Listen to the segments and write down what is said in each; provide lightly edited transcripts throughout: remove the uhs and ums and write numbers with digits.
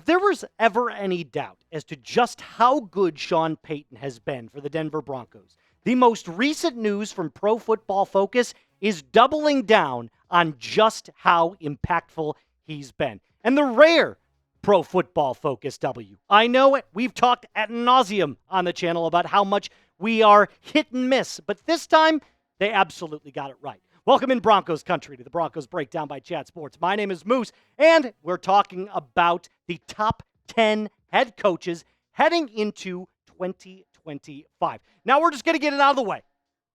there was ever any doubt as to just how good Sean Payton has been for the Denver Broncos, the most recent news from Pro Football Focus is doubling down on just how impactful he's been. And the rare Pro Football Focus W. I know it. We've talked ad nauseum on the channel about how much we are hit and miss, but this time they absolutely got it right. Welcome in Broncos country to the Broncos Breakdown by Chat Sports. My name is Moose, and we're talking about the top 10 head coaches heading into 2025. Now, we're just going to get it out of the way,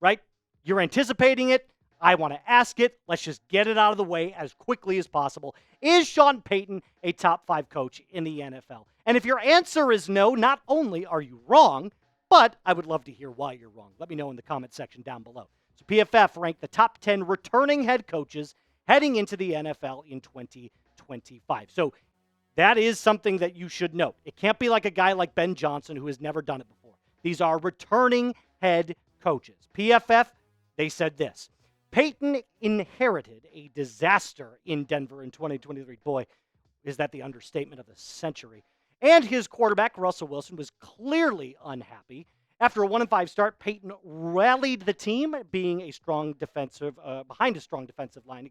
right? You're anticipating it. I want to ask it. Let's just get it out of the way as quickly as possible. Is Sean Payton a top 5 coach in the NFL? And if your answer is no, not only are you wrong, but I would love to hear why you're wrong. Let me know in the comment section down below. So PFF ranked the top 10 returning head coaches heading into the NFL in 2025. So that is something that you should note. It can't be like a guy like Ben Johnson who has never done it before. These are returning head coaches. PFF, they said this. Payton inherited a disaster in Denver in 2023. Boy, is that the understatement of the century. And his quarterback, Russell Wilson, was clearly unhappy. After a 1-5 start, Payton rallied the team, being a strong defensive, behind a strong defensive line,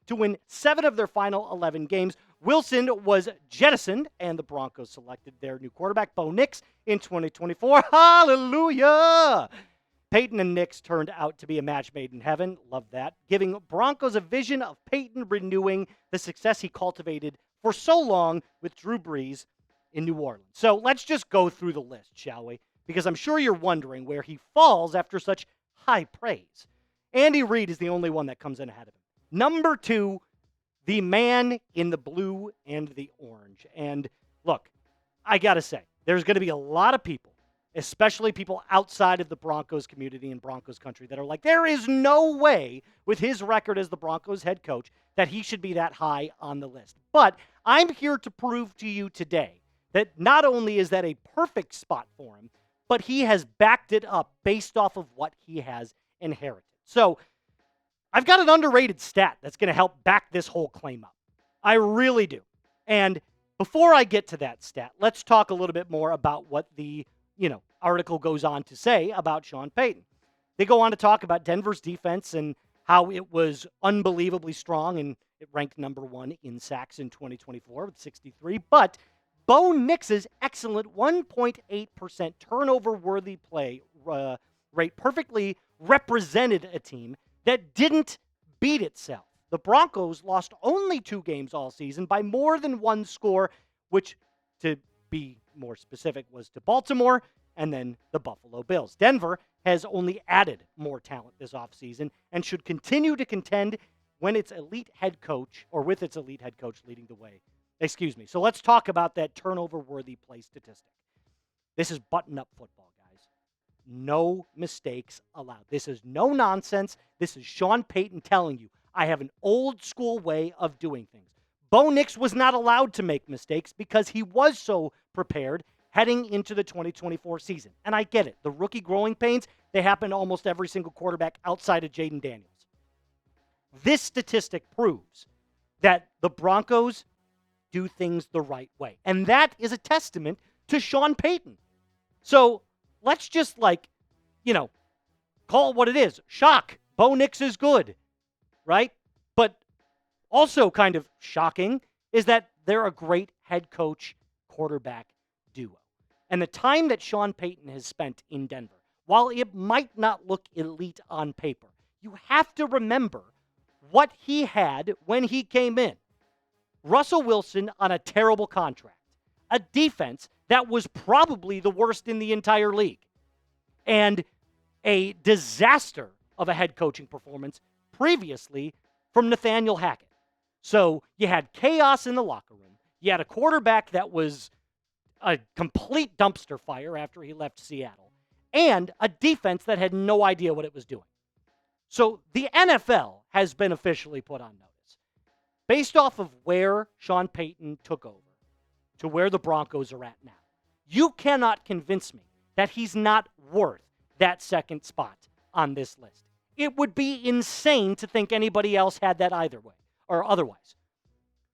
to win 7 of their final 11 games. Wilson was jettisoned, and the Broncos selected their new quarterback, Bo Nix, in 2024. Hallelujah! Payton and Nix turned out to be a match made in heaven. Love that. Giving Broncos a vision of Payton renewing the success he cultivated for so long with Drew Brees in New Orleans. So let's just go through the list, shall we? Because I'm sure you're wondering where he falls after such high praise. Andy Reid is the only one that comes in ahead of him. Number 2, the man in the blue and the orange. And look, I got to say, there's going to be a lot of people, especially people outside of the Broncos community and Broncos country, that are like, there is no way with his record as the Broncos head coach that he should be that high on the list. But I'm here to prove to you today that not only is that a perfect spot for him, but he has backed it up based off of what he has inherited. So I've got an underrated stat that's going to help back this whole claim up. I really do. And before I get to that stat, let's talk a little bit more about what the article goes on to say about Sean Payton. They go on to talk about Denver's defense and how it was unbelievably strong, and it ranked number 1 in sacks in 2024 with 63. But Bo Nix's excellent 1.8% turnover-worthy play rate perfectly represented a team that didn't beat itself. The Broncos lost only 2 games all season by more than 1 score, which, to be more specific, was to Baltimore and then the Buffalo Bills. Denver has only added more talent this offseason and should continue to contend when its elite head coach, or with its elite head coach leading the way. So let's talk about that turnover-worthy play statistic. This is button-up football, guys. No mistakes allowed. This is no nonsense. This is Sean Payton telling you, I have an old-school way of doing things. Bo Nix was not allowed to make mistakes because he was so prepared heading into the 2024 season. And I get it. The rookie growing pains, they happen to almost every single quarterback outside of Jaden Daniels. This statistic proves that the Broncos do things the right way. And that is a testament to Sean Payton. So let's just call it what it is. Shock. Bo Nix is good, right? But also kind of shocking is that they're a great head coach quarterback duo. And the time that Sean Payton has spent in Denver, while it might not look elite on paper, you have to remember what he had when he came in. Russell Wilson on a terrible contract, a defense that was probably the worst in the entire league, and a disaster of a head coaching performance previously from Nathaniel Hackett. So you had chaos in the locker room. You had a quarterback that was a complete dumpster fire after he left Seattle, and a defense that had no idea what it was doing. So the NFL has been officially put on notice. Based off of where Sean Payton took over to where the Broncos are at now, you cannot convince me that he's not worth that second spot on this list. It would be insane to think anybody else had that either way or otherwise.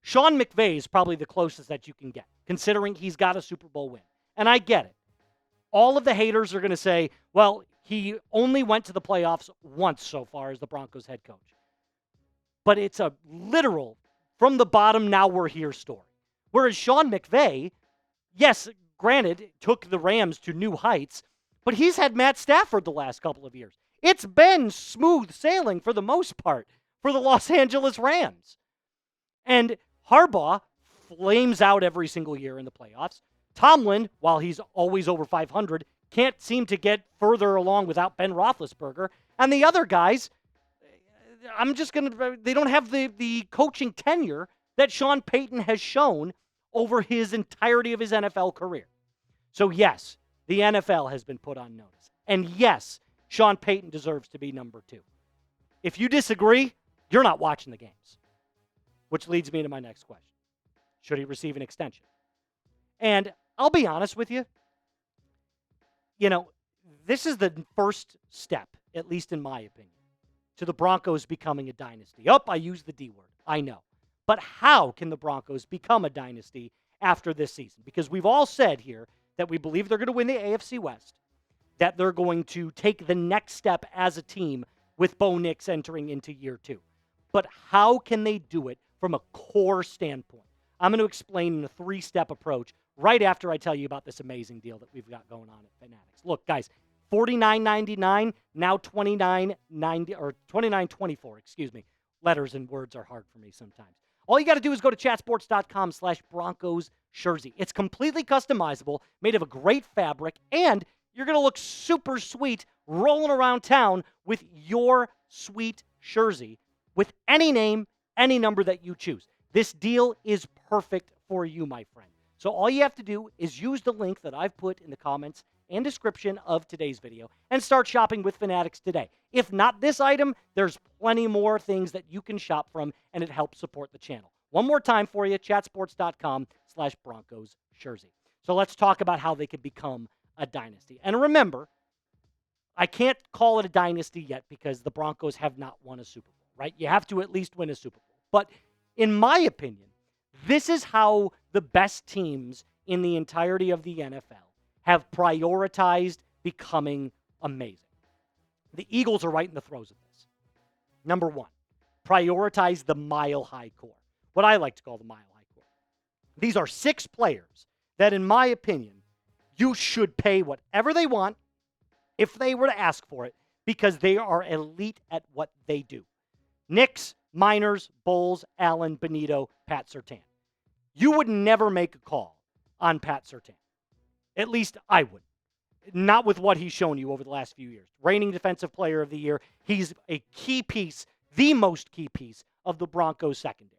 Sean McVay is probably the closest that you can get considering he's got a Super Bowl win. And I get it. All of the haters are going to say, well, he only went to the playoffs once so far as the Broncos head coach. But it's a literal, from the bottom, now we're here story. Whereas Sean McVay, yes, granted, took the Rams to new heights, but he's had Matt Stafford the last couple of years. It's been smooth sailing for the most part for the Los Angeles Rams. And Harbaugh flames out every single year in the playoffs. Tomlin, while he's always over 500, can't seem to get further along without Ben Roethlisberger. And the other guys, they don't have the coaching tenure that Sean Payton has shown over his entirety of his NFL career. So yes, the NFL has been put on notice. And yes, Sean Payton deserves to be number 2. If you disagree, you're not watching the games. Which leads me to my next question. Should he receive an extension? And I'll be honest with you. This is the first step, at least in my opinion, to the Broncos becoming a dynasty. I used the D word. I know. But how can the Broncos become a dynasty after this season? Because we've all said here that we believe they're going to win the AFC West, that they're going to take the next step as a team with Bo Nix entering into year 2. But how can they do it from a core standpoint? I'm going to explain in a 3-step approach right after I tell you about this amazing deal that we've got going on at Fanatics. Look, guys, $49.99, now $29.90 or $29.24, excuse me. Letters and words are hard for me sometimes. All you got to do is go to chatsports.com/Broncos jersey. It's completely customizable, made of a great fabric, and you're going to look super sweet rolling around town with your sweet jersey with any name, any number that you choose. This deal is perfect for you, my friend. So all you have to do is use the link that I've put in the comments and description of today's video and start shopping with Fanatics today. If not this item, there's plenty more things that you can shop from, and it helps support the channel. One more time for you, chatsports.com/Broncos jersey. So let's talk about how they could become a dynasty. And remember, I can't call it a dynasty yet because the Broncos have not won a Super Bowl, right? You have to at least win a Super Bowl. But in my opinion, this is how the best teams in the entirety of the NFL have prioritized becoming amazing. The Eagles are right in the throes of this. Number 1, prioritize the mile-high core, what I like to call the mile-high core. These are 6 players that, in my opinion, you should pay whatever they want if they were to ask for it because they are elite at what they do. Nix, Miners, Bowles, Allen, Benito, Pat Surtain. You would never make a call on Pat Surtain. At least I would. Not with what he's shown you over the last few years. Reigning Defensive Player of the Year. He's a key piece, the most key piece of the Broncos secondary.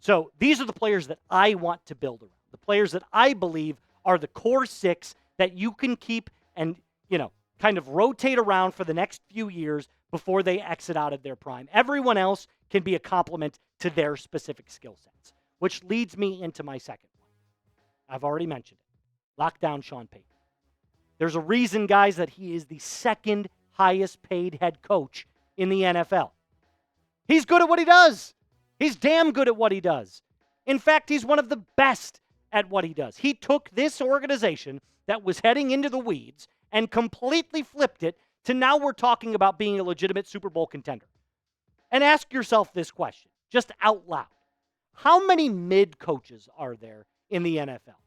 So these are the players that I want to build around. The players that I believe are the core 6 that you can keep and, kind of rotate around for the next few years before they exit out of their prime. Everyone else can be a complement to their specific skill sets, which leads me into my second one. I've already mentioned it. Lock down Sean Payton. There's a reason, guys, that he is the second highest paid head coach in the NFL. He's good at what he does. He's damn good at what he does. In fact, he's one of the best at what he does. He took this organization that was heading into the weeds and completely flipped it to now we're talking about being a legitimate Super Bowl contender. And ask yourself this question, just out loud. How many mid coaches are there in the NFL?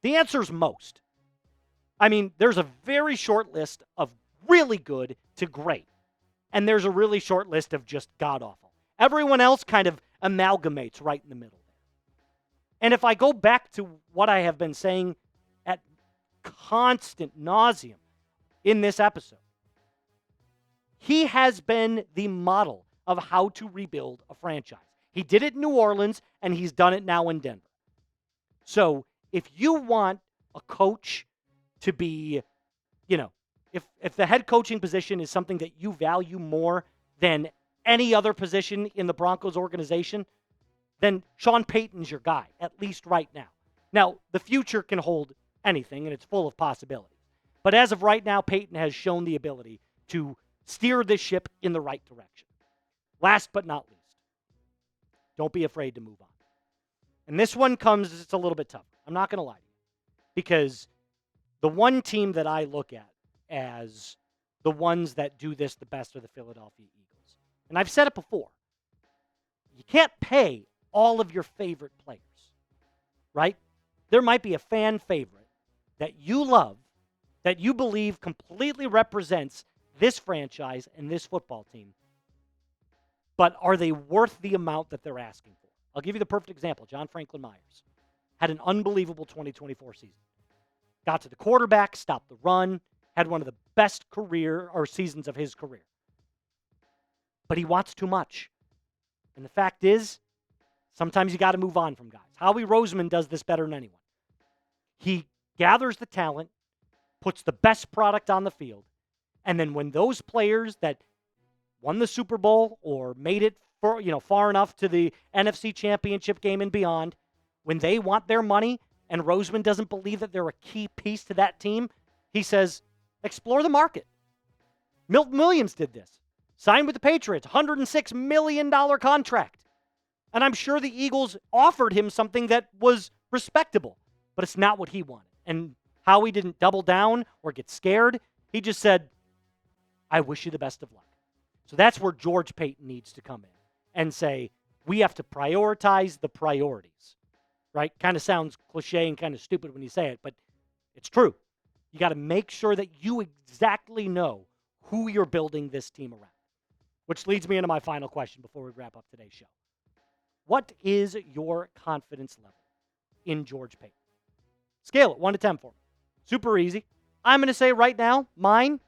The answer is most. I mean, there's a very short list of really good to great. And there's a really short list of just god-awful. Everyone else kind of amalgamates right in the middle there. And if I go back to what I have been saying at constant nauseum in this episode, he has been the model of how to rebuild a franchise. He did it in New Orleans, and he's done it now in Denver. So if you want a coach to be, if the head coaching position is something that you value more than any other position in the Broncos organization, then Sean Payton's your guy, at least right now. Now, the future can hold anything, and it's full of possibilities. But as of right now, Payton has shown the ability to steer this ship in the right direction. Last but not least, don't be afraid to move on. And this one comes, it's a little bit tougher. I'm not going to lie to you. Because the one team that I look at as the ones that do this the best are the Philadelphia Eagles. And I've said it before. You can't pay all of your favorite players, right? There might be a fan favorite that you love, that you believe completely represents this franchise and this football team. But are they worth the amount that they're asking for? I'll give you the perfect example. John Franklin Myers had an unbelievable 2024 season. Got to the quarterback, stopped the run, had one of the best seasons of his career. But he wants too much. And the fact is, sometimes you got to move on from guys. Howie Roseman does this better than anyone. He gathers the talent, puts the best product on the field, and then when those players that won the Super Bowl or made it far enough to the NFC Championship game and beyond, when they want their money and Roseman doesn't believe that they're a key piece to that team, he says, explore the market. Milton Williams did this. Signed with the Patriots, $106 million contract. And I'm sure the Eagles offered him something that was respectable, but it's not what he wanted. And Howie didn't double down or get scared. He just said, I wish you the best of luck. So that's where George Paton needs to come in and say, we have to prioritize the priorities, right? Kind of sounds cliche and kind of stupid when you say it, but it's true. You got to make sure that you exactly know who you're building this team around, which leads me into my final question before we wrap up today's show. What is your confidence level in George Paton? Scale it 1 to 10 for me. Super easy. I'm going to say right now, mine,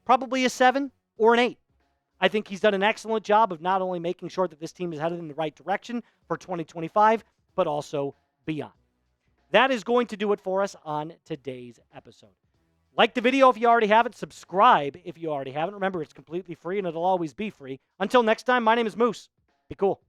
probably a 7 or an 8. I think he's done an excellent job of not only making sure that this team is headed in the right direction for 2025, but also beyond. That is going to do it for us on today's episode. Like the video if you already haven't. Subscribe if you already haven't. Remember, it's completely free and it'll always be free. Until next time, my name is Moose. Be cool.